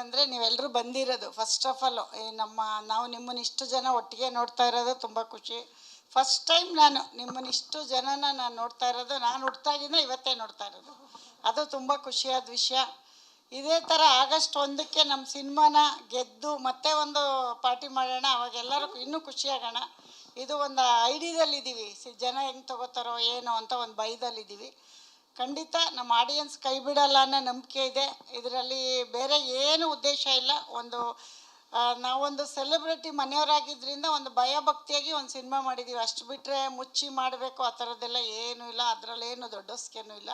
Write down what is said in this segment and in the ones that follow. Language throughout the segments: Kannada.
ಏನಂದರೆ ನೀವೆಲ್ಲರೂ ಬಂದಿರೋದು ಫಸ್ಟ್ ಆಫ್ ಆಲ್ ನಾವು ನಿಮ್ಮನ್ನ ಇಷ್ಟು ಜನ ಒಟ್ಟಿಗೆ ನೋಡ್ತಾ ಇರೋದು ತುಂಬ ಖುಷಿ. ಫಸ್ಟ್ ಟೈಮ್ ನಾನು ನಿಮ್ಮನ್ನ ಇಷ್ಟು ಜನನ ನಾನು ನೋಡ್ತಾ ಇರೋದು, ನಾನು ಹುಟ್ಟಾಗಿಂದ ಇವತ್ತೇ ನೋಡ್ತಾ ಇರೋದು. ಅದು ತುಂಬ ಖುಷಿಯಾದ ವಿಷಯ. ಇದೇ ಥರ ಆಗಸ್ಟ್ 1ಕ್ಕೆ ನಮ್ಮ ಸಿನಿಮಾನ ಗೆದ್ದು ಮತ್ತೆ ಒಂದು ಪಾರ್ಟಿ ಮಾಡೋಣ, ಅವಾಗೆಲ್ಲರೂ ಇನ್ನೂ ಖುಷಿಯಾಗೋಣ. ಇದು ಒಂದು ಐಡಿಯಾದಲ್ಲಿದ್ದೀವಿ, ಜನ ಹೆಂಗೆ ತಗೋತಾರೋ ಏನೋ ಅಂತ ಒಂದು ಭಯದಲ್ಲಿದ್ದೀವಿ. ಖಂಡಿತ ನಮ್ಮ ಆಡಿಯನ್ಸ್ ಕೈ ಬಿಡಲ್ಲ ಅನ್ನೋ ನಂಬಿಕೆ ಇದೆ. ಇದರಲ್ಲಿ ಬೇರೆ ಏನು ಉದ್ದೇಶ ಇಲ್ಲ. ನಾವೊಂದು ಸೆಲೆಬ್ರಿಟಿ ಮನೆಯವರಾಗಿದ್ದರಿಂದ ಒಂದು ಭಯಭಕ್ತಿಯಾಗಿ ಒಂದು ಸಿನಿಮಾ ಮಾಡಿದ್ದೀವಿ, ಅಷ್ಟು ಬಿಟ್ಟರೆ ಮುಚ್ಚಿ ಮಾಡಬೇಕು ಆ ಥರದ್ದೆಲ್ಲ ಏನೂ ಇಲ್ಲ. ಅದರಲ್ಲೇನು ದೊಡ್ಡಸ್ಕೇನೂ ಇಲ್ಲ.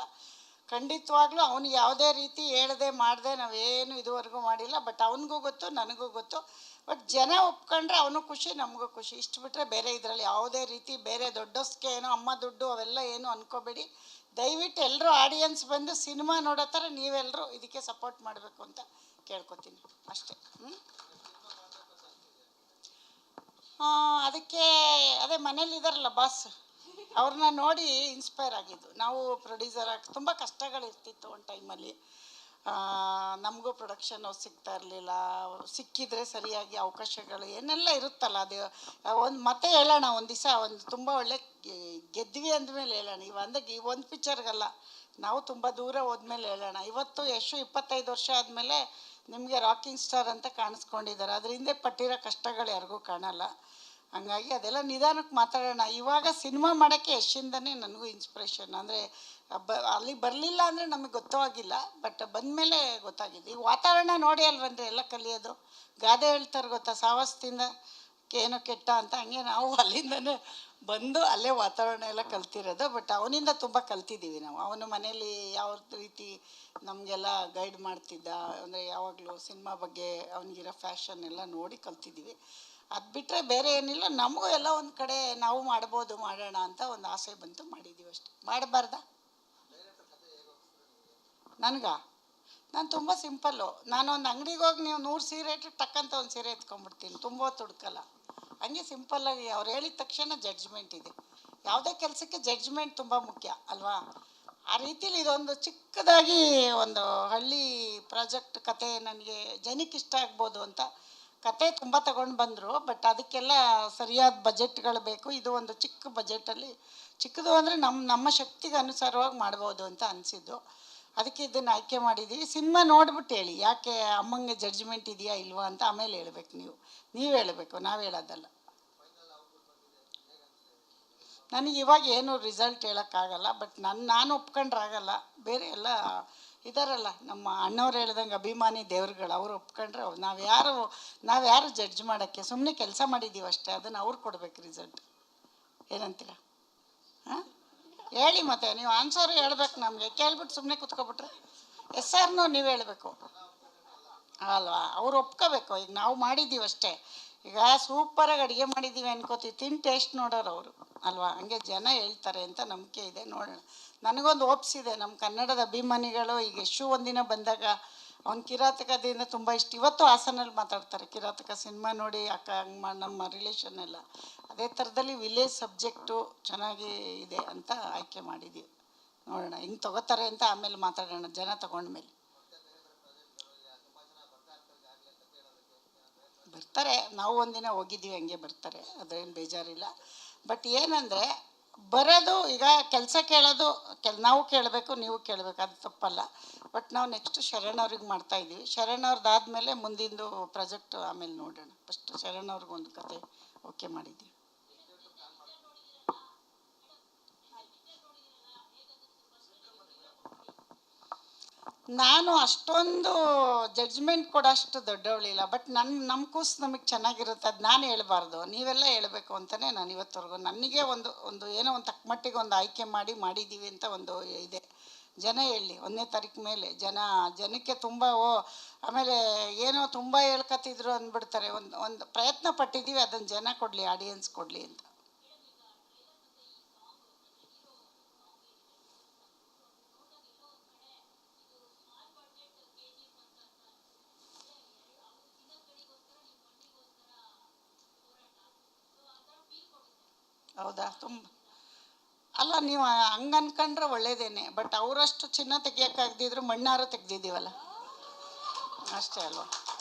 ಖಂಡಿತವಾಗ್ಲೂ ಅವನು ಯಾವುದೇ ರೀತಿ ಹೇಳ್ದೆ ಮಾಡಿದೆ ನಾವೇನು ಇದುವರೆಗೂ ಮಾಡಿಲ್ಲ. ಬಟ್ ಅವನಿಗೂ ಗೊತ್ತು, ನನಗೂ ಗೊತ್ತು. ಬಟ್ ಜನ ಒಪ್ಕೊಂಡ್ರೆ ಅವನು ಖುಷಿ, ನಮಗೂ ಖುಷಿ. ಇಷ್ಟು ಬಿಟ್ಟರೆ ಬೇರೆ ಇದರಲ್ಲಿ ಯಾವುದೇ ರೀತಿ ಬೇರೆ ದೊಡ್ಡಸ್ಕೆ ಏನೋ ಅಮ್ಮ ದುಡ್ಡು ಅವೆಲ್ಲ ಏನು ಅಂದ್ಕೋಬೇಡಿ. ದಯವಿಟ್ಟು ಎಲ್ಲರೂ ಆಡಿಯನ್ಸ್ ಬಂದು ಸಿನಿಮಾ ನೋಡೋ ಥರ ನೀವೆಲ್ಲರೂ ಇದಕ್ಕೆ ಸಪೋರ್ಟ್ ಮಾಡಬೇಕು ಅಂತ ಕೇಳ್ಕೊತೀನಿ ಅಷ್ಟೇ. ಅದಕ್ಕೆ ಅದೇ ಮನೇಲಿ ಇದ್ದಾರಲ್ಲ ಬಾಸ್, ಅವ್ರನ್ನ ನೋಡಿ ಇನ್ಸ್ಪೈರ್ ಆಗಿದ್ದು. ನಾವು ಪ್ರೊಡ್ಯೂಸರ್ ಆಗಿ ತುಂಬ ಕಷ್ಟಗಳಿರ್ತಿತ್ತು ಒಂದು ಟೈಮಲ್ಲಿ. ನಮಗೂ ಪ್ರೊಡಕ್ಷನ್ ಸಿಗ್ತಾ ಇರಲಿಲ್ಲ. ಸಿಕ್ಕಿದರೆ ಸರಿಯಾಗಿ ಅವಕಾಶಗಳು ಏನೆಲ್ಲ ಇರುತ್ತಲ್ಲ, ಅದು ಮತ್ತೆ ಹೇಳೋಣ ಒಂದು ದಿವಸ. ತುಂಬ ಒಳ್ಳೆ ಗೆದ್ವಿ ಅಂದಮೇಲೆ ಹೇಳೋಣ. ಒಂದು ಪಿಕ್ಚರ್ಗಲ್ಲ, ನಾವು ತುಂಬ ದೂರ ಹೋದ್ಮೇಲೆ ಹೇಳೋಣ. ಇವತ್ತು ಯಶು 25 ವರ್ಷ ಆದಮೇಲೆ ನಿಮಗೆ ರಾಕಿಂಗ್ ಸ್ಟಾರ್ ಅಂತ ಕಾಣಿಸ್ಕೊಂಡಿದ್ದಾರೆ. ಅದ್ರ ಹಿಂದೆ ಪಟ್ಟಿರೋ ಕಷ್ಟಗಳು ಯಾರಿಗೂ ಕಾಣಲ್ಲ. ಹಂಗಾಗಿ ಅದೆಲ್ಲ ನಿಧಾನಕ್ಕೆ ಮಾತಾಡೋಣ. ಇವಾಗ ಸಿನಿಮಾ ಮಾಡೋಕ್ಕೆ ಯಶಿಂದನೇ ನನಗೂ ಇನ್ಸ್ಪಿರೇಷನ್. ಅಂದರೆ ಅಲ್ಲಿ ಬರಲಿಲ್ಲ ಅಂದರೆ ನಮಗೆ ಗೊತ್ತಾಗಿಲ್ಲ, ಬಟ್ ಬಂದಮೇಲೆ ಗೊತ್ತಾಗಿದೆ. ಈ ವಾತಾವರಣ ನೋಡಿ ಅಲ್ವನ್ರಿ ಎಲ್ಲ ಕಲಿಯೋದು. ಗಾದೆ ಹೇಳ್ತಾರೆ ಗೊತ್ತಾ, ಸಾವಸ್ತಿಂದ ಏನೋ ಕೆಟ್ಟ ಅಂತ. ಹಂಗೆ ನಾವು ಅಲ್ಲಿಂದನೇ ಬಂದು ಅಲ್ಲೇ ವಾತಾವರಣ ಎಲ್ಲ ಕಲ್ತಿರೋದು. ಬಟ್ ಅವನಿಂದ ತುಂಬ ಕಲ್ತಿದ್ದೀವಿ ನಾವು. ಅವನು ಮನೇಲಿ ಯಾವ ರೀತಿ ನಮಗೆಲ್ಲ ಗೈಡ್ ಮಾಡ್ತಿದ್ದ, ಅಂದರೆ ಯಾವಾಗಲೂ ಸಿನಿಮಾ ಬಗ್ಗೆ ಅವನಿಗಿರೋ ಫ್ಯಾಷನ್ ಎಲ್ಲ ನೋಡಿ ಕಲ್ತಿದ್ದೀವಿ. ಅದು ಬಿಟ್ಟರೆ ಬೇರೆ ಏನಿಲ್ಲ. ನಮಗೂ ಎಲ್ಲ ಒಂದು ಕಡೆ ನಾವು ಮಾಡ್ಬೋದು, ಮಾಡೋಣ ಅಂತ ಒಂದು ಆಸೆ ಬಂತು, ಮಾಡಿದ್ದೀವಿ ಅಷ್ಟೆ. ಮಾಡಬಾರ್ದ? ನಾನು ತುಂಬ ಸಿಂಪಲ್ಲು. ನಾನು ಒಂದು ಅಂಗಡಿಗೆ ಹೋಗಿ ನೀವು 100 ಸೀರೆ ಇಟ್ಟರೆ ಟಕ್ಕಂತ ಒಂದು ಸೀರೆ ಎತ್ಕೊಂಡ್ಬಿಡ್ತೀನಿ, ತುಂಬ ಹೊತ್ತು ಹುಡ್ಕಲ್ಲ. ಹಂಗೆ ಸಿಂಪಲ್ಲಾಗಿ ಅವ್ರು ಹೇಳಿದ ತಕ್ಷಣ ಜಡ್ಜ್ಮೆಂಟ್ ಇದೆ. ಯಾವುದೇ ಕೆಲಸಕ್ಕೆ ಜಡ್ಜ್ಮೆಂಟ್ ತುಂಬ ಮುಖ್ಯ ಅಲ್ವಾ? ಆ ರೀತಿಲಿ ಇದೊಂದು ಚಿಕ್ಕದಾಗಿ ಒಂದು ಹಳ್ಳಿ ಪ್ರಾಜೆಕ್ಟ್ ಕತೆ ನನಗೆ ಜನಕ್ಕೆ ಇಷ್ಟ ಆಗ್ಬೋದು ಅಂತ. ಕತೆ ತುಂಬ ತಗೊಂಡು ಬಂದರು, ಬಟ್ ಅದಕ್ಕೆಲ್ಲ ಸರಿಯಾದ ಬಜೆಟ್ಗಳು ಬೇಕು. ಇದು ಒಂದು ಚಿಕ್ಕ ಬಜೆಟಲ್ಲಿ, ಚಿಕ್ಕದು ಅಂದರೆ ನಮ್ಮ ಶಕ್ತಿಗೆ ಅನುಸಾರವಾಗಿ ಮಾಡ್ಬೋದು ಅಂತ ಅನಿಸಿದ್ದು. ಅದಕ್ಕೆ ಇದನ್ನು ಆಯ್ಕೆ ಮಾಡಿದ್ದೀವಿ. ಸಿನಿಮಾ ನೋಡ್ಬಿಟ್ಟು ಹೇಳಿ, ಯಾಕೆ ಅಮ್ಮಂಗೆ ಜಡ್ಜ್ಮೆಂಟ್ ಇದೆಯಾ ಇಲ್ವಾ ಅಂತ ಆಮೇಲೆ ಹೇಳ್ಬೇಕು. ನೀವು ಹೇಳಬೇಕು, ನಾವು ಹೇಳೋದಲ್ಲ. ನನಗೆ ಇವಾಗ ಏನು ರಿಸಲ್ಟ್ ಹೇಳೋಕ್ಕಾಗಲ್ಲ, ಬಟ್ ನಾನು ಒಪ್ಕೊಂಡ್ರಾಗಲ್ಲ. ಬೇರೆ ಎಲ್ಲ ಇದ್ದಾರಲ್ಲ ನಮ್ಮ ಅಣ್ಣವ್ರು ಹೇಳ್ದಂಗೆ ಅಭಿಮಾನಿ ದೇವ್ರುಗಳು, ಅವ್ರು ಒಪ್ಕೊಂಡ್ರೆ ನಾವ್ಯಾರು ಜಡ್ಜ್ ಮಾಡೋಕ್ಕೆ. ಸುಮ್ಮನೆ ಕೆಲಸ ಮಾಡಿದ್ದೀವಿ ಅಷ್ಟೇ, ಅದನ್ನು ಅವ್ರು ಕೊಡ್ಬೇಕು ರಿಸಲ್ಟ್. ಏನಂತೀರ? ಹಾಂ ಹೇಳಿ, ಮತ್ತೆ ನೀವು ಆನ್ಸರ್ ಹೇಳ್ಬೇಕು ನಮಗೆ. ಕೇಳ್ಬಿಟ್ಟು ಸುಮ್ಮನೆ ಕೂತ್ಕೊಬಿಟ್ರೆ ಎಸ್ ಆರ್ನೋ ನೀವು ಹೇಳಬೇಕು ಅಲ್ವಾ? ಅವ್ರು ಒಪ್ಕೋಬೇಕು. ಈಗ ನಾವು ಮಾಡಿದ್ದೀವಿ ಅಷ್ಟೇ. ಈಗ ಸೂಪರಾಗಿ ಅಡುಗೆ ಮಾಡಿದ್ದೀವಿ ಅನ್ಕೋತೀವಿ, ತಿಂದು ಟೇಸ್ಟ್ ನೋಡೋರು ಅವರು ಅಲ್ವಾ? ಹಂಗೆ ಜನ ಹೇಳ್ತಾರೆ ಅಂತ ನಂಬಿಕೆ ಇದೆ. ನೋಡೋಣ. ನನಗೊಂದು ಓಪ್ಸಿದೆ, ನಮ್ಮ ಕನ್ನಡದ ಅಭಿಮಾನಿಗಳು. ಈಗ ಯಶು ಒಂದಿನ ಬಂದಾಗ ಅವ್ನ ಕಿರಾತಕದಿಂದ ತುಂಬ ಇಷ್ಟ. ಇವತ್ತು ಹಾಸನಲ್ಲಿ ಮಾತಾಡ್ತಾರೆ ಕಿರಾತಕ ಸಿನಿಮಾ ನೋಡಿ, ಅಕ್ಕ ಹಂಗೆ ನಮ್ಮ ರಿಲೇಷನ್ ಎಲ್ಲ. ಅದೇ ಥರದಲ್ಲಿ ವಿಲೇಜ್ ಸಬ್ಜೆಕ್ಟು ಚೆನ್ನಾಗಿ ಇದೆ ಅಂತ ಆಯ್ಕೆ ಮಾಡಿದ್ದೀವಿ. ನೋಡೋಣ ಹಿಂಗೆ ತೊಗೋತಾರೆ ಅಂತ, ಆಮೇಲೆ ಮಾತಾಡೋಣ ಜನ ತೊಗೊಂಡ್ಮೇಲೆ. ಬರ್ತಾರೆ, ನಾವು ಒಂದಿನ ಹೋಗಿದ್ದೀವಿ, ಹಂಗೆ ಬರ್ತಾರೆ, ಅದೇನು ಬೇಜಾರಿಲ್ಲ. ಬಟ್ ಏನಂದರೆ ಬರೋದು, ಈಗ ಕೆಲಸ ಕೇಳೋದು ನಾವು ಕೇಳಬೇಕು, ನೀವು ಕೇಳಬೇಕು, ಅದು ತಪ್ಪಲ್ಲ. ಬಟ್ ನಾವು ನೆಕ್ಸ್ಟ್ ಶರಣ್ ಅವ್ರಿಗೆ ಮಾಡ್ತಾಯಿದ್ದೀವಿ. ಶರಣ್ ಅವ್ರದ್ದಾದಮೇಲೆ ಮುಂದಿಂದು ಪ್ರಾಜೆಕ್ಟ್ ಆಮೇಲೆ ನೋಡೋಣ. ಫಸ್ಟ್ ಶರಣ್ ಅವ್ರಿಗೊಂದು ಕತೆ ಓಕೆ ಮಾಡಿದ್ದೀವಿ. ನಾನು ಅಷ್ಟೊಂದು ಜಡ್ಜ್ಮೆಂಟ್ ಕೊಡೋಷ್ಟು ದೊಡ್ಡವಳಿಲ್ಲ. ಬಟ್ ನಮ್ಮ ಕೂಸು ನಮಗೆ ಚೆನ್ನಾಗಿರುತ್ತೆ, ಅದು ನಾನು ಹೇಳ್ಬಾರ್ದು, ನೀವೆಲ್ಲ ಹೇಳಬೇಕು ಅಂತಲೇ ನಾನು ಇವತ್ತವರೆಗೂ ನನಗೆ ಒಂದು ಏನೋ ಒಂದು ತಕ್ಕಮಟ್ಟಿಗೆ ಒಂದು ಆಯ್ಕೆ ಮಾಡಿದ್ದೀವಿ ಅಂತ ಒಂದು ಇದೆ. ಜನ ಹೇಳಿ 1ನೇ ತಾರೀಕು ಮೇಲೆ ಜನಕ್ಕೆ ತುಂಬ ಆಮೇಲೆ ಏನೋ ತುಂಬ ಹೇಳ್ಕೊತಿದ್ರು ಅಂದ್ಬಿಡ್ತಾರೆ. ಒಂದು ಪ್ರಯತ್ನ ಪಟ್ಟಿದ್ದೀವಿ, ಅದನ್ನು ಜನ ಕೊಡಲಿ, ಆಡಿಯನ್ಸ್ ಕೊಡಲಿ ಅಂತ. ಹೌದಾ? ಅಲ್ಲ, ನೀವು ಹಂಗೆ ಅನ್ಕೊಂಡ್ರೆ ಒಳ್ಳೇದೇನೆ. ಬಟ್ ಅವರಷ್ಟು ಚಿನ್ನ ತೆಗಿಯೋಕ್ಕಾಗ್ದಿದ್ರು ಮಣ್ಣಾರು ತೆಗ್ದಿದ್ದೀವಲ್ಲ. ಅಷ್ಟೇ ಅಲ್ವಾ.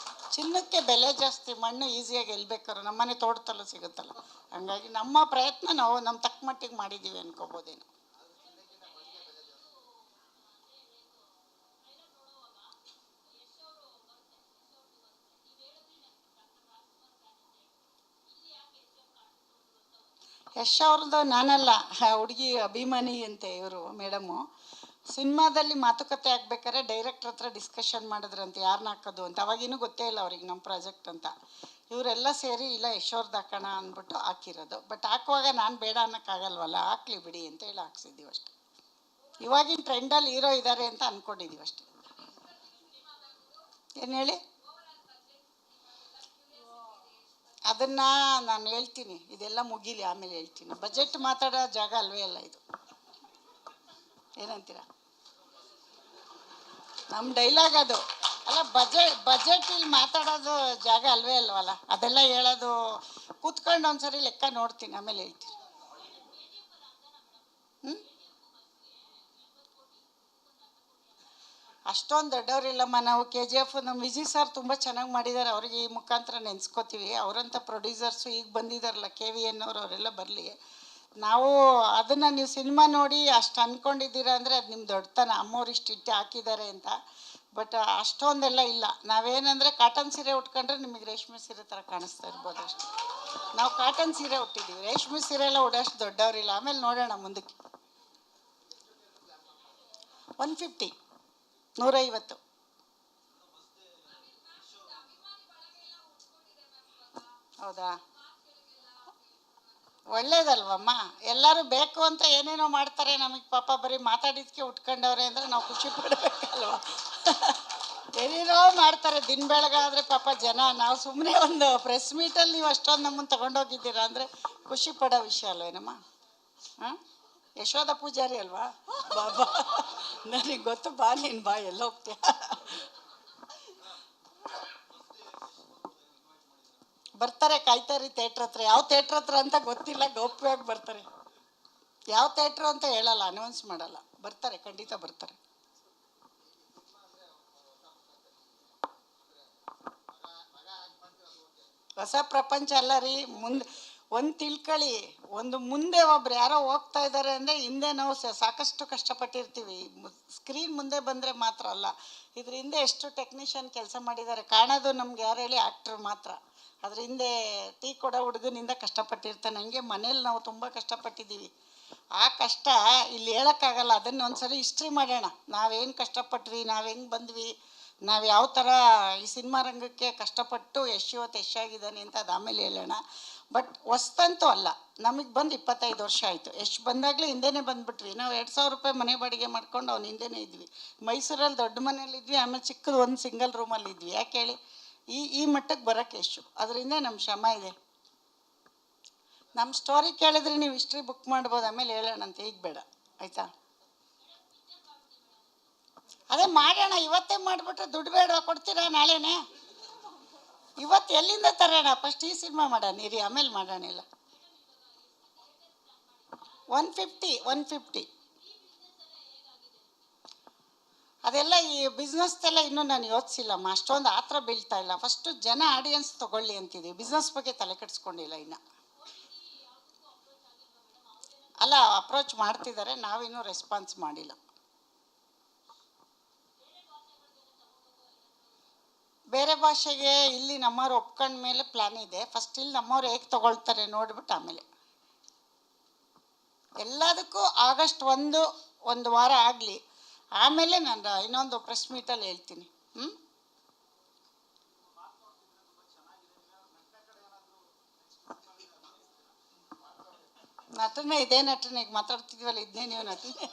ಚಿನ್ನಕ್ಕೆ ಬೆಲೆ ಜಾಸ್ತಿ, ಮಣ್ಣು ಈಸಿಯಾಗಿ ಎಲ್ಲಿ ಬೇಕಾದ್ರೂ ನಮ್ಮನೆ ತೋಟದಲ್ಲೂ ಸಿಗುತ್ತಲ್ಲ. ಹಂಗಾಗಿ ನಮ್ಮ ಪ್ರಯತ್ನ ನಾವು ನಮ್ಮ ತಕ್ಕ ಮಟ್ಟಿಗೆ ಮಾಡಿದ್ದೀವಿ ಅನ್ಕೋಬೋದೇನು. ಯಶ್ ಅವ್ರದ್ದು ನಾನಲ್ಲ, ಹುಡುಗಿ ಅಭಿಮಾನಿ ಅಂತೆ ಇವರು ಮೇಡಮು. ಸಿನಿಮಾದಲ್ಲಿ ಮಾತುಕತೆ ಆಗ್ಬೇಕಾದ್ರೆ ಡೈರೆಕ್ಟ್ರ್ ಹತ್ರ ಡಿಸ್ಕಷನ್ ಮಾಡಿದ್ರಂತೆ ಯಾರನ್ನ ಹಾಕೋದು ಅಂತ. ಅವಾಗಿನ್ನೂ ಗೊತ್ತೇ ಇಲ್ಲ ಅವ್ರಿಗೆ ನಮ್ಮ ಪ್ರಾಜೆಕ್ಟ್ ಅಂತ. ಇವರೆಲ್ಲ ಸೇರಿ ಇಲ್ಲ ಯಶೋರ್ದು ಹಾಕೋಣ ಅಂದ್ಬಿಟ್ಟು ಹಾಕಿರೋದು. ಬಟ್ ಹಾಕುವಾಗ ನಾನು ಬೇಡ ಅನ್ನೋಕ್ಕಾಗಲ್ವಲ್ಲ, ಹಾಕ್ಲಿ ಬಿಡಿ ಅಂತ ಹೇಳಿ ಹಾಕ್ಸಿದ್ದೀವಿ ಅಷ್ಟೆ. ಇವಾಗಿನ ಟ್ರೆಂಡಲ್ಲಿ ಹೀರೋ ಇದ್ದಾರೆ ಅಂತ ಅಂದ್ಕೊಂಡಿದ್ದೀವಿ ಅಷ್ಟೆ. ಏನು ಹೇಳಿ? ಅದನ್ನು ನಾನು ಹೇಳ್ತೀನಿ, ಇದೆಲ್ಲ ಮುಗೀಲಿ ಆಮೇಲೆ ಹೇಳ್ತೀನಿ. ಬಜೆಟ್ ಮಾತಾಡೋ ಜಾಗ ಅಲ್ವೇ ಅಲ್ಲ ಇದು. ಏನಂತೀರ? ನಮ್ಮ ಡೈಲಾಗ್ ಅದು ಅಲ್ಲ. ಬಜೆಟ್ ಇಲ್ಲಿ ಮಾತಾಡೋದು ಜಾಗ ಅಲ್ವೇ ಅಲ್ವಲ್ಲ. ಅದೆಲ್ಲ ಹೇಳೋದು ಕೂತ್ಕೊಂಡು ಒಂದ್ಸರಿ ಲೆಕ್ಕ ನೋಡ್ತೀನಿ, ಆಮೇಲೆ ಹೇಳ್ತೀನಿ. ಅಷ್ಟೊಂದು ದೊಡ್ಡವರಿಲ್ಲಮ್ಮ ನಾವು. ಕೆ ಜಿ ಎಫ್ ನಮ್ಮ ವಿಜಯ್ ಸರ್ ತುಂಬ ಚೆನ್ನಾಗಿ ಮಾಡಿದ್ದಾರೆ, ಅವ್ರಿಗೆ ಈ ಮುಖಾಂತರ ನೆನೆಸ್ಕೋತೀವಿ. ಅವರಂಥ ಪ್ರೊಡ್ಯೂಸರ್ಸು ಈಗ ಬಂದಿದ್ದಾರಲ್ಲ, ಕೆ ವಿ ಎನ್ ಅವರು, ಅವರೆಲ್ಲ ಬರಲಿ. ನಾವು ಅದನ್ನು ನೀವು ಸಿನಿಮಾ ನೋಡಿ ಅಷ್ಟು ಅಂದ್ಕೊಂಡಿದ್ದೀರಾ ಅಂದರೆ ಅದು ನಿಮ್ಮ ದೊಡ್ಡತನ. ಅಮ್ಮವ್ರು ಇಷ್ಟು ಹಾಕಿದ್ದಾರೆ ಅಂತ. ಬಟ್ ಅಷ್ಟೊಂದೆಲ್ಲ ಇಲ್ಲ. ನಾವೇನಂದರೆ ಕಾಟನ್ ಸೀರೆ ಉಟ್ಕೊಂಡ್ರೆ ನಿಮಗೆ ರೇಷ್ಮೆ ಸೀರೆ ಥರ ಕಾಣಿಸ್ತಾ ಇರ್ಬೋದು ಅಷ್ಟೇ. ನಾವು ಕಾಟನ್ ಸೀರೆ ಉಟ್ಟಿದ್ದೀವಿ, ರೇಷ್ಮೆ ಸೀರೆ ಎಲ್ಲ ಉಡೋಷ್ಟು ದೊಡ್ಡವರಿಲ್ಲ. ಆಮೇಲೆ ನೋಡೋಣ ಮುಂದಕ್ಕೆ. 150, 150. ಹೌದಾ? ಒಳ್ಳೇದಲ್ವಮ್ಮ. ಎಲ್ಲರೂ ಬೇಕು ಅಂತ ಏನೇನೋ ಮಾಡ್ತಾರೆ, ನಮಗೆ ಪಾಪ ಬರೀ ಮಾತಾಡಿದ್ಕೆ ಉಟ್ಕೊಂಡವ್ರೆ ಅಂದರೆ ನಾವು ಖುಷಿ ಪಡಬೇಕಲ್ವ. ಏನೇನೋ ಮಾಡ್ತಾರೆ ದಿನ ಬೆಳಗಾದರೆ ಪಾಪ ಜನ. ನಾವು ಸುಮ್ಮನೆ ಒಂದು ಪ್ರೆಸ್ ಮೀಟಲ್ಲಿ ನೀವು ಅಷ್ಟೊಂದು ನಮ್ಮನ್ನು ತೊಗೊಂಡೋಗಿದ್ದೀರಾ ಅಂದರೆ ಖುಷಿ ಪಡೋ ವಿಷಯ ಅಲ್ವೇನಮ್ಮ. ಹಾಂ, ಯಶೋಧ ಪೂಜಾರಿ ಅಲ್ವಾ? ಬಾಬಾ ನನಗೆ ಗೊತ್ತು, ಬಾ ನೀನು ಬಾ, ಎಲ್ಲ ಹೋಗ್ತೀಯ. ಬರ್ತಾರೆ, ಕಾಯ್ತಾರಿ ಥಿಯೇಟ್ರ್ ಹತ್ರ. ಯಾವ ಥಿಯೇಟ್ರ್ ಹತ್ರ ಅಂತ ಗೊತ್ತಿಲ್ಲ, ಗೌಪ್ಯವಾಗಿ ಬರ್ತಾರೆ. ಯಾವ ಥಿಯೇಟ್ರು ಅಂತ ಹೇಳಲ್ಲ, ಅನೌನ್ಸ್ ಮಾಡಲ್ಲ. ಬರ್ತಾರೆ, ಖಂಡಿತ ಬರ್ತಾರೆ. ಹೊಸ ಪ್ರಪಂಚ ಅಲ್ಲ ರೀ. ಮುಂದೆ ಒಂದು ತಿಳ್ಕೊಳ್ಳಿ, ಒಂದು ಮುಂದೆ ಒಬ್ರು ಯಾರೋ ಹೋಗ್ತಾ ಇದ್ದಾರೆ ಅಂದರೆ ಹಿಂದೆ ನಾವು ಸಾಕಷ್ಟು ಕಷ್ಟಪಟ್ಟಿರ್ತೀವಿ. ಸ್ಕ್ರೀನ್ ಮುಂದೆ ಬಂದರೆ ಮಾತ್ರ ಅಲ್ಲ, ಇದ್ರ ಹಿಂದೆ ಎಷ್ಟು ಟೆಕ್ನಿಷಿಯನ್ ಕೆಲಸ ಮಾಡಿದ್ದಾರೆ. ಕಾಣೋದು ನಮ್ಗೆ ಯಾರು ಹೇಳಿ? ಆ್ಯಕ್ಟ್ರ್ ಮಾತ್ರ. ಅದ್ರ ಹಿಂದೆ ಟೀ ಕೊಡೋ ಹುಡುಗನಿಂದ ಕಷ್ಟಪಟ್ಟಿರ್ತಾನೆ. ಹಂಗೆ ಮನೇಲಿ ನಾವು ತುಂಬ ಕಷ್ಟಪಟ್ಟಿದ್ದೀವಿ. ಆ ಕಷ್ಟ ಇಲ್ಲಿ ಹೇಳೋಕ್ಕಾಗಲ್ಲ. ಅದನ್ನು ಒಂದ್ಸರಿ ಹಿಸ್ಟ್ರಿ ಮಾಡೋಣ. ನಾವೇನು ಕಷ್ಟಪಟ್ವಿ, ನಾವು ಹೆಂಗೆ ಬಂದ್ವಿ, ನಾವು ಯಾವ ಥರ ಈ ಸಿನಿಮಾ ರಂಗಕ್ಕೆ ಕಷ್ಟಪಟ್ಟು ಇವತ್ತು ಯಶಾಗಿದ್ದಾನೆ ಅಂತ ಅದು ಆಮೇಲೆ ಹೇಳೋಣ. ಬಟ್ ಹೊಸ್ತಂತೂ ಅಲ್ಲ, ನಮಗೆ ಬಂದು 25 ವರ್ಷ ಆಯಿತು. ಬಂದಾಗಲೇ ಹಿಂದೆನೇ ಬಂದುಬಿಟ್ವಿ. ನಾವು 2000 ರೂಪಾಯಿ ಮನೆ ಬಾಡಿಗೆ ಮಾಡ್ಕೊಂಡು ಅವ್ನು ಹಿಂದೆನೇ ಇದ್ವಿ. ಮೈಸೂರಲ್ಲಿ ದೊಡ್ಡ ಮನೇಲಿದ್ವಿ, ಆಮೇಲೆ ಚಿಕ್ಕದು ಒಂದು ಸಿಂಗಲ್ ರೂಮಲ್ಲಿ ಇದ್ವಿ. ಯಾಕೆ ಹೇಳಿ? ಈ ಮಟ್ಟಕ್ಕೆ ಬರೋಕ್ಕೆ ಅದರಿಂದ ನಮ್ಮ ಶ್ರಮ ಇದೆ. ನಮ್ಮ ಸ್ಟೋರಿ ಕೇಳಿದ್ರೆ ನೀವು ಹಿಸ್ಟ್ರಿ ಬುಕ್ ಮಾಡ್ಬೋದು, ಆಮೇಲೆ ಹೇಳೋಣಂತೆ. ಈಗ ಬೇಡ, ಆಯಿತಾ? ಅದೇ ಮಾಡೋಣ, ಇವತ್ತೇ ಮಾಡಿಬಿಟ್ರೆ ದುಡ್ಡು ಬೇಡ, ಕೊಡ್ತೀರಾ ನಾಳೆನೇ? ಇವತ್ತು ಎಲ್ಲಿಂದ ತರೋಣ? ಫಸ್ಟ್ ಈ ಸಿನಿಮಾ ಮಾಡೋಣ ಇರಿ, ಆಮೇಲೆ ಮಾಡೋಣ. ಇಲ್ಲ 150. ಅದೆಲ್ಲ ಈ ಬಿಸ್ನೆಸ್ದೆಲ್ಲ ಇನ್ನೂ ನಾನು ಯೋಚಿಸಿಲ್ಲಮ್ಮ. ಅಷ್ಟೊಂದು ಆ ಥರ ಬೀಳ್ತಾ ಇಲ್ಲ. ಫಸ್ಟು ಜನ ಆಡಿಯನ್ಸ್ ತೊಗೊಳ್ಳಿ ಅಂತಿದ್ದೀವಿ, ಬಿಸ್ನೆಸ್ ಬಗ್ಗೆ ತಲೆ ಕೆಡಿಸ್ಕೊಂಡಿಲ್ಲ ಇನ್ನು. ಅಲ್ಲ, ಅಪ್ರೋಚ್ ಮಾಡ್ತಿದ್ದಾರೆ, ನಾವಿನ್ನೂ ರೆಸ್ಪಾನ್ಸ್ ಮಾಡಿಲ್ಲ. ಬೇರೆ ಭಾಷೆಗೆ ಇಲ್ಲಿ ನಮ್ಮವ್ರು ಒಪ್ಕೊಂಡ ಮೇಲೆ ಪ್ಲ್ಯಾನ್ ಇದೆ. ಫಸ್ಟ್ ಇಲ್ಲಿ ನಮ್ಮವ್ರು ಹೇಗೆ ತೊಗೊಳ್ತಾರೆ ನೋಡ್ಬಿಟ್ಟು ಆಮೇಲೆ ಎಲ್ಲದಕ್ಕೂ. ಆಗಸ್ಟ್ ಒಂದು ವಾರ ಆಗಲಿ, ಆಮೇಲೆ ನಾನು ಇನ್ನೊಂದು ಪ್ರೆಸ್ ಮೀಟಲ್ಲಿ ಹೇಳ್ತೀನಿ. ನಟನೆ, ಇದೇ ನಟನೆ. ಈಗ ಮಾತಾಡ್ತಿದ್ವಲ್ಲ, ಇದನ್ನೇ ನೀವು ನಟನೆ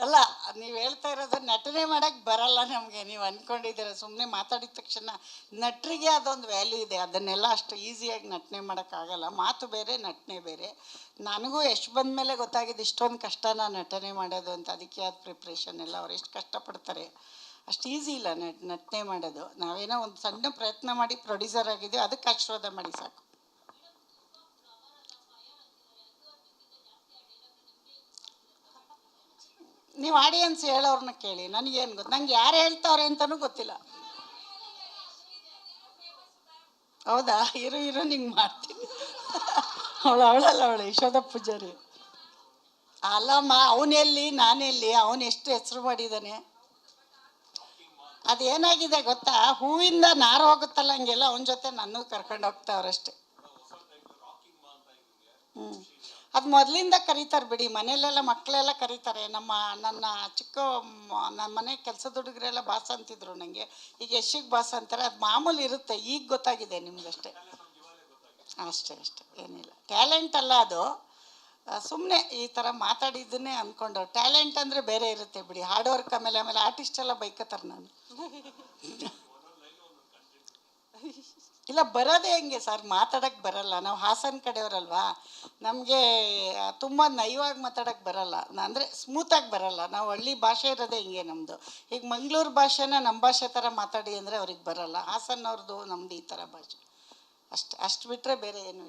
ಅಲ್ಲ. ನೀವು ಹೇಳ್ತಾ ಇರೋದು ನಟನೆ ಮಾಡೋಕ್ಕೆ ಬರಲ್ಲ ನಮಗೆ, ನೀವು ಅಂದ್ಕೊಂಡಿದ್ದೀರ. ಸುಮ್ಮನೆ ಮಾತಾಡಿದ ತಕ್ಷಣ ನಟರಿಗೆ ಅದೊಂದು ವ್ಯಾಲ್ಯೂ ಇದೆ. ಅದನ್ನೆಲ್ಲ ಅಷ್ಟು ಈಸಿಯಾಗಿ ನಟನೆ ಮಾಡೋಕ್ಕಾಗಲ್ಲ. ಮಾತು ಬೇರೆ, ನಟನೆ ಬೇರೆ. ನನಗೂ ಎಷ್ಟು ಬಂದ ಮೇಲೆ ಗೊತ್ತಾಗಿದೆ ಇಷ್ಟೊಂದು ಕಷ್ಟನ ನಟನೆ ಮಾಡೋದು ಅಂತ. ಅದಕ್ಕೆ ಆದ ಪ್ರಿಪ್ರೇಷನ್ ಎಲ್ಲ ಅವ್ರು ಎಷ್ಟು ಕಷ್ಟಪಡ್ತಾರೆ. ಅಷ್ಟು ಈಸಿ ಇಲ್ಲ ನಟನೆ ಮಾಡೋದು. ನಾವೇನೋ ಒಂದು ಸಣ್ಣ ಪ್ರಯತ್ನ ಮಾಡಿ ಪ್ರೊಡ್ಯೂಸರ್ ಆಗಿದ್ದೀವಿ, ಅದಕ್ಕೆ ಆಶೀರ್ವಾದ ಮಾಡಿ ಸಾಕು. ನೀವು ಆಡಿಯನ್ಸ್ ಹೇಳೋರನ್ನ ಕೇಳಿ, ನನಗೇನು ಗೊತ್ತು? ನಂಗೆ ಯಾರು ಹೇಳ್ತಾವ್ರೆ ಅಂತಲೂ ಗೊತ್ತಿಲ್ಲ. ಹೌದಾ, ಇರು ನಿಂಗೆ ಮಾಡ್ತೀನಿ. ಅವಳಲ್ಲ ಯಶೋಧ ಪೂಜಾರಿ. ಅಲ್ಲಮ್ಮ, ಅವನೆಲ್ಲಿ ನಾನೆಲ್ಲಿ, ಅವನು ಎಷ್ಟು ಹೆಸರು ಮಾಡಿದ್ದಾನೆ. ಅದೇನಾಗಿದೆ ಗೊತ್ತಾ, ಹೂವಿಂದ ನಾರು ಹೋಗುತ್ತಲ್ಲ ಹಂಗೆಲ್ಲ ಅವನ ಜೊತೆ ನನ್ನ ಕರ್ಕೊಂಡು ಹೋಗ್ತಾವ್ರಷ್ಟೇ. ಹ್ಞೂ, ಅದು ಮೊದಲಿಂದ ಕರೀತಾರೆ ಬಿಡಿ, ಮನೇಲೆಲ್ಲ ಮಕ್ಕಳೆಲ್ಲ ಕರೀತಾರೆ. ನನ್ನ ಚಿಕ್ಕ ನಮ್ಮ ಮನೆ ಕೆಲಸದ ಹುಡುಗರೆಲ್ಲ ಬಾಸ್ ಅಂತಿದ್ರು ನನಗೆ. ಈಗ ಯಶಿಗೆ ಬಾಸ್ ಅಂತಾರೆ, ಅದು ಮಾಮೂಲಿ ಇರುತ್ತೆ. ಈಗ ಗೊತ್ತಾಗಿದೆ ನಿಮ್ಗಷ್ಟೇ. ಅಷ್ಟೇ ಏನಿಲ್ಲ, ಟ್ಯಾಲೆಂಟ್ ಅಲ್ಲ ಅದು. ಸುಮ್ಮನೆ ಈ ಥರ ಮಾತಾಡಿದ್ದನ್ನೇ ಅಂದ್ಕೊಂಡು. ಟ್ಯಾಲೆಂಟ್ ಅಂದರೆ ಬೇರೆ ಇರುತ್ತೆ ಬಿಡಿ, ಹಾರ್ಡ್ ವರ್ಕ್. ಆಮೇಲೆ ಆರ್ಟಿಸ್ಟ್ ಎಲ್ಲ ಬೈಕತ್ತಾರೆ ನಾನು. ಇಲ್ಲ, ಬರೋದೇ ಹೆಂಗೆ ಸರ್, ಮಾತಾಡೋಕ್ಕೆ ಬರಲ್ಲ. ನಾವು ಹಾಸನ ಕಡೆಯವರಲ್ವಾ, ನಮಗೆ ತುಂಬ ನಯವಾಗಿ ಮಾತಾಡೋಕ್ಕೆ ಬರಲ್ಲ. ಅಂದರೆ ಸ್ಮೂತಾಗಿ ಬರಲ್ಲ. ನಾವು ಹಳ್ಳಿ ಭಾಷೆ ಇರೋದೇ ಹಿಂಗೆ ನಮ್ಮದು. ಈಗ ಮಂಗಳೂರು ಭಾಷೆನ ನಮ್ಮ ಭಾಷೆ ಥರ ಮಾತಾಡಿ ಅಂದರೆ ಅವ್ರಿಗೆ ಬರಲ್ಲ. ಹಾಸನವ್ರದ್ದು ನಮ್ಮದು ಈ ಥರ ಭಾಷೆ. ಅಷ್ಟು ಬಿಟ್ಟರೆ ಬೇರೆ ಏನೂ ಇಲ್ಲ.